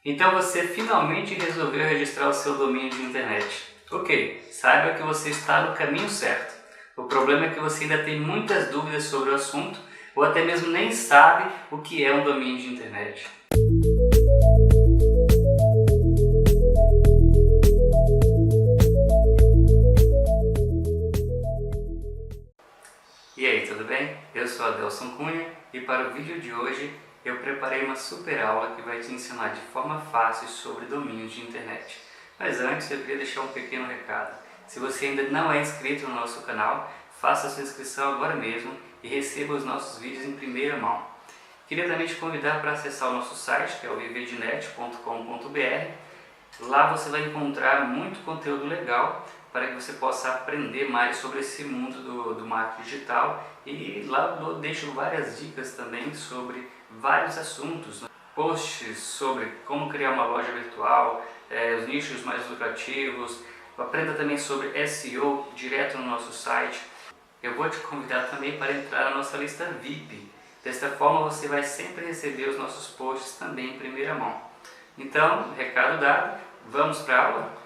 Então você finalmente resolveu registrar o seu domínio de internet. Ok, saiba que você está no caminho certo. O problema é que você ainda tem muitas dúvidas sobre o assunto ou até mesmo nem sabe o que é um domínio de internet. E aí, tudo bem? Eu sou Adelson Cunha e para o vídeo de hoje eu preparei uma super aula que vai te ensinar de forma fácil sobre domínios de internet. Mas antes eu queria deixar um pequeno recado. Se você ainda não é inscrito no nosso canal, faça sua inscrição agora mesmo e receba os nossos vídeos em primeira mão. Queria também te convidar para acessar o nosso site, que é o viverdenet.com.br. Lá você vai encontrar muito conteúdo legal para que você possa aprender mais sobre esse mundo do marketing digital, e lá eu deixo várias dicas também sobre vários assuntos, posts sobre como criar uma loja virtual, os nichos mais lucrativos. Aprenda também sobre SEO direto no nosso site. Eu vou te convidar também para entrar na nossa lista VIP. Desta forma você vai sempre receber os nossos posts também em primeira mão. Então, recado dado, vamos para a aula?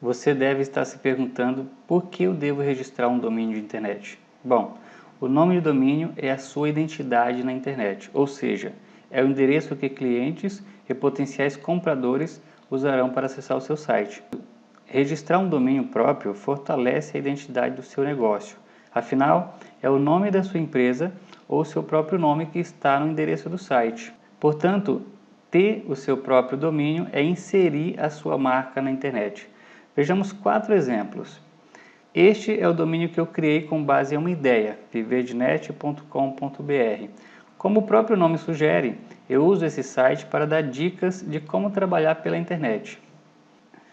Você deve estar se perguntando por que eu devo registrar um domínio de internet. Bom, o nome de domínio é a sua identidade na internet, ou seja, é o endereço que clientes e potenciais compradores usarão para acessar o seu site. Registrar um domínio próprio fortalece a identidade do seu negócio. Afinal, é o nome da sua empresa ou seu próprio nome que está no endereço do site. Portanto, ter o seu próprio domínio é inserir a sua marca na internet. Vejamos 4 exemplos. Este é o domínio que eu criei com base em uma ideia, viverdenet.com.br. Como o próprio nome sugere, eu uso esse site para dar dicas de como trabalhar pela internet.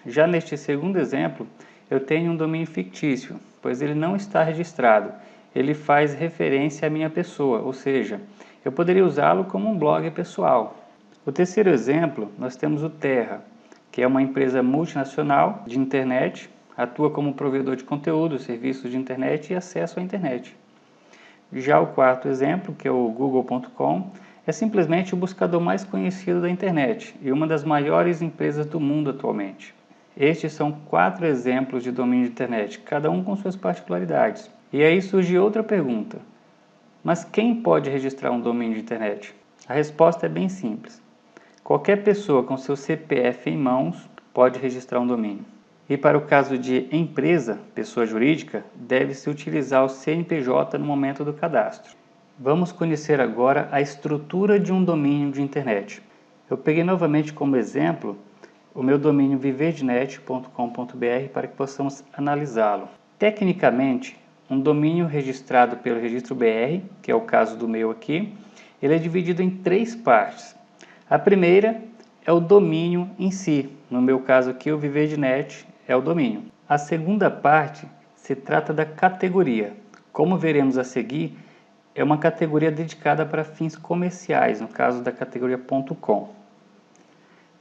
Já neste segundo exemplo, eu tenho um domínio fictício, pois ele não está registrado. Ele faz referência à minha pessoa, ou seja, eu poderia usá-lo como um blog pessoal. O terceiro exemplo, nós temos o Terra, que é uma empresa multinacional de internet, atua como provedor de conteúdo, serviços de internet e acesso à internet. Já o quarto exemplo, que é o Google.com, é simplesmente o buscador mais conhecido da internet e uma das maiores empresas do mundo atualmente. Estes são 4 exemplos de domínio de internet, cada um com suas particularidades. E aí surge outra pergunta: mas quem pode registrar um domínio de internet? A resposta é bem simples. Qualquer pessoa com seu CPF em mãos pode registrar um domínio. E para o caso de empresa, pessoa jurídica, deve-se utilizar o CNPJ no momento do cadastro. Vamos conhecer agora a estrutura de um domínio de internet. Eu peguei novamente como exemplo o meu domínio viverdenet.com.br para que possamos analisá-lo. Tecnicamente, um domínio registrado pelo Registro BR, que é o caso do meu aqui, ele é dividido em 3 partes. A primeira é o domínio em si, no meu caso aqui o Viverdenet é o domínio. A segunda parte se trata da categoria. Como veremos a seguir, é uma categoria dedicada para fins comerciais, no caso da categoria .com.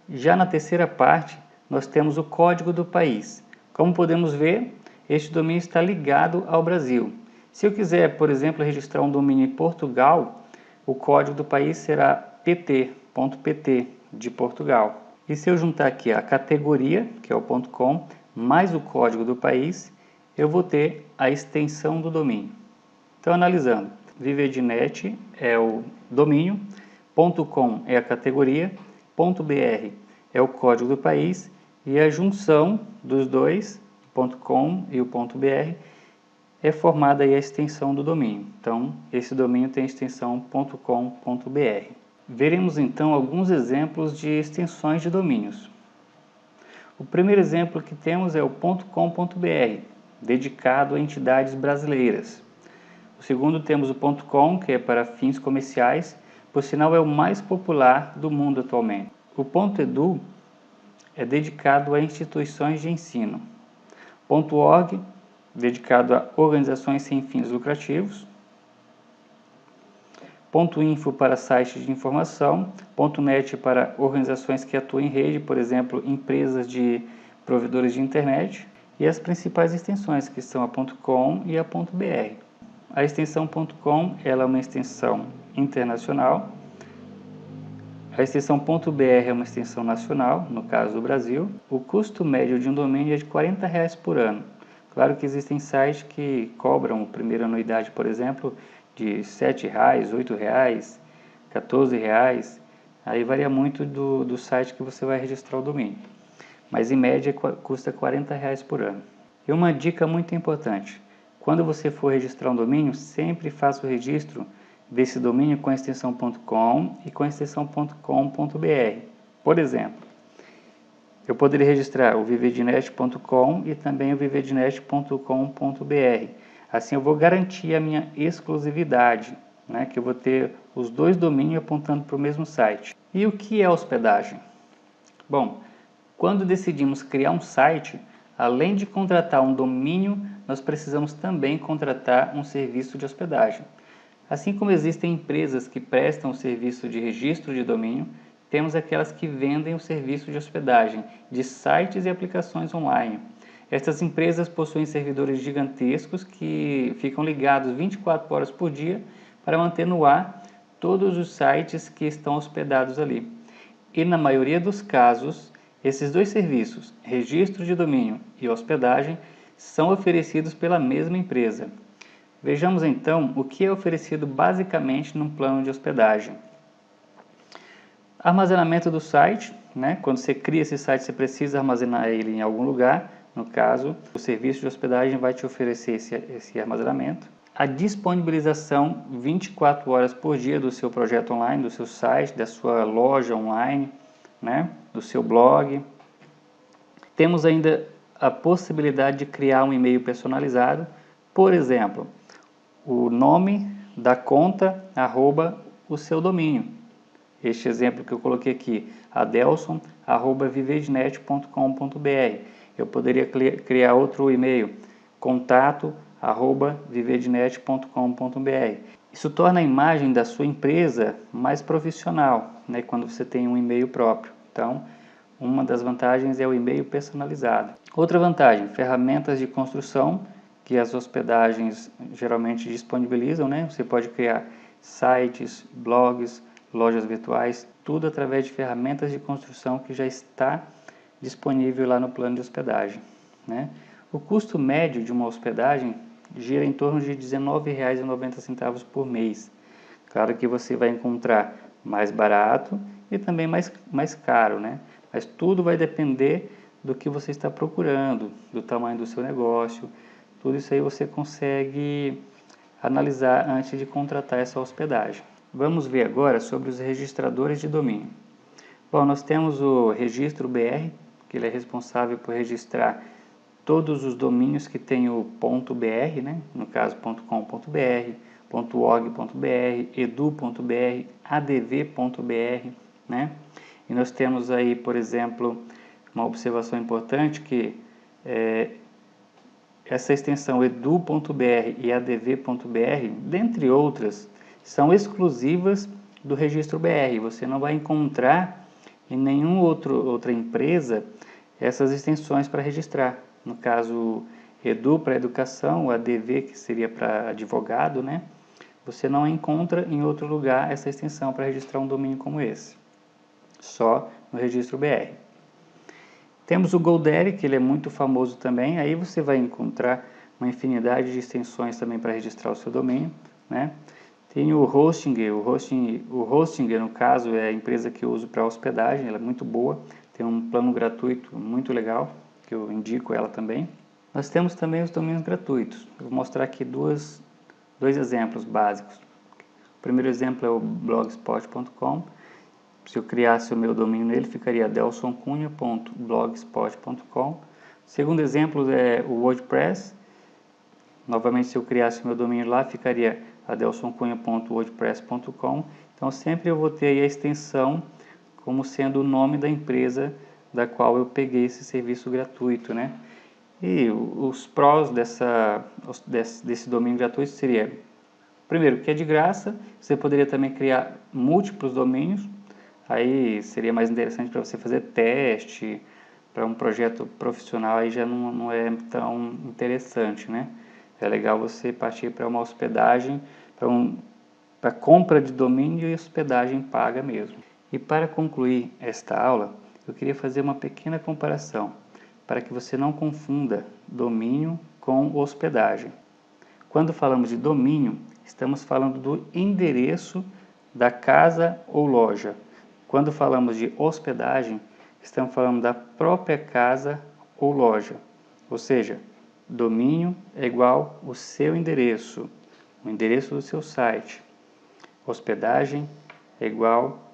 Já na terceira parte, nós temos o código do país. Como podemos ver, este domínio está ligado ao Brasil. Se eu quiser, por exemplo, registrar um domínio em Portugal, o código do país será pt.pt de Portugal. E se eu juntar aqui a categoria, que é o .com, mais o código do país, eu vou ter a extensão do domínio. Então, analisando, Viverdenet é o domínio, .com é a categoria, .br é o código do país e a junção dos dois, .com e o .br, é formada aí a extensão do domínio. Então, esse domínio tem a extensão .com.br. Veremos então alguns exemplos de extensões de domínios. O primeiro exemplo que temos é o .com.br, dedicado a entidades brasileiras. O segundo temos o .com, que é para fins comerciais, por sinal é o mais popular do mundo atualmente. O .edu é dedicado a instituições de ensino. .org, dedicado a organizações sem fins lucrativos. .info para sites de informação. .net para organizações que atuam em rede, por exemplo, empresas de provedores de internet. E as principais extensões, que são a .com e a .br. A extensão .com ela é uma extensão internacional. A extensão .br é uma extensão nacional, no caso do Brasil. O custo médio de um domínio é de R$40 por ano. Claro que existem sites que cobram a primeira anuidade, por exemplo, de R$7, R$8, R$14. Aí varia muito do site que você vai registrar o domínio. Mas em média custa R$40 por ano. E uma dica muito importante: quando você for registrar um domínio, sempre faça o registro desse domínio com a extensão .com e com a extensão .com.br. Por exemplo, eu poderia registrar o vivednet.com e também o vivednet.com.br. Assim eu vou garantir a minha exclusividade, né, que eu vou ter os dois domínios apontando para o mesmo site. E o que é hospedagem? Bom, quando decidimos criar um site, além de contratar um domínio, nós precisamos também contratar um serviço de hospedagem. Assim como existem empresas que prestam o serviço de registro de domínio, temos aquelas que vendem o serviço de hospedagem de sites e aplicações online. Estas empresas possuem servidores gigantescos que ficam ligados 24 horas por dia para manter no ar todos os sites que estão hospedados ali. E na maioria dos casos, esses dois serviços, registro de domínio e hospedagem, são oferecidos pela mesma empresa. Vejamos então o que é oferecido basicamente num plano de hospedagem. Armazenamento do site, né? Quando você cria esse site, você precisa armazenar ele em algum lugar. No caso, o serviço de hospedagem vai te oferecer esse armazenamento. A disponibilização 24 horas por dia do seu projeto online, do seu site, da sua loja online, né? Do seu blog. Temos ainda a possibilidade de criar um e-mail personalizado, por exemplo, o nome da conta, @ o seu domínio. Este exemplo que eu coloquei aqui, adelson@vivednet.com.br. Eu poderia criar outro e-mail, contato@vivednet.com.br. Isso torna a imagem da sua empresa mais profissional, né, quando você tem um e-mail próprio. Então, uma das vantagens é o e-mail personalizado. Outra vantagem, ferramentas de construção que as hospedagens geralmente disponibilizam, né? Você pode criar sites, blogs, lojas virtuais, tudo através de ferramentas de construção que já está disponível lá no plano de hospedagem, né? O custo médio de uma hospedagem gira em torno de R$19,90 por mês. Claro que você vai encontrar mais barato e também mais caro, né? Mas tudo vai depender do que você está procurando, do tamanho do seu negócio. Tudo isso aí você consegue analisar antes de contratar essa hospedagem. Vamos ver agora sobre os registradores de domínio. Bom, nós temos o Registro BR, que ele é responsável por registrar todos os domínios que tem o .br, né? No caso .com.br, .org.br, edu.br, adv.br, né? E nós temos aí, por exemplo, uma observação importante que essa extensão edu.br e adv.br, dentre outras, são exclusivas do Registro BR. Você não vai encontrar em nenhuma outra empresa essas extensões para registrar. No caso, edu para educação, o adv que seria para advogado, né? Você não encontra em outro lugar essa extensão para registrar um domínio como esse. Só no Registro BR. Temos o GoDaddy, que ele é muito famoso também. Aí você vai encontrar uma infinidade de extensões também para registrar o seu domínio, né? Tem o Hostinger. O Hostinger, no caso, é a empresa que eu uso para hospedagem. Ela é muito boa. Tem um plano gratuito muito legal, que eu indico ela também. Nós temos também os domínios gratuitos. Eu vou mostrar aqui dois exemplos básicos. O primeiro exemplo é o blogspot.com. Se eu criasse o meu domínio nele, ficaria adelsoncunha.blogspot.com. O segundo exemplo é o WordPress. Novamente, se eu criasse o meu domínio lá, ficaria adelsoncunha.wordpress.com. Então, sempre eu vou ter aí a extensão como sendo o nome da empresa da qual eu peguei esse serviço gratuito, né? E os prós desse domínio gratuito seria, primeiro, que é de graça. Você poderia também criar múltiplos domínios. Aí seria mais interessante para você fazer teste, para um projeto profissional aí já não é tão interessante, né? É legal você partir para uma hospedagem, para compra de domínio e hospedagem paga mesmo. E para concluir esta aula, eu queria fazer uma pequena comparação, para que você não confunda domínio com hospedagem. Quando falamos de domínio, estamos falando do endereço da casa ou loja. Quando falamos de hospedagem, estamos falando da própria casa ou loja. Ou seja, domínio é igual o seu endereço, o endereço do seu site. Hospedagem é igual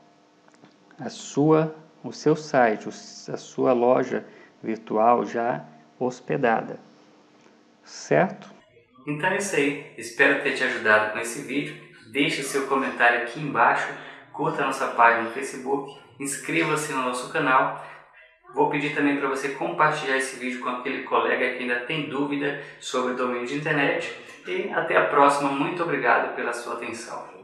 o seu site, a sua loja virtual já hospedada. Certo? Então é isso aí. Espero ter te ajudado com esse vídeo. Deixe seu comentário aqui embaixo, curta a nossa página no Facebook, inscreva-se no nosso canal. Vou pedir também para você compartilhar esse vídeo com aquele colega que ainda tem dúvida sobre o domínio de internet. E até a próxima. Muito obrigado pela sua atenção.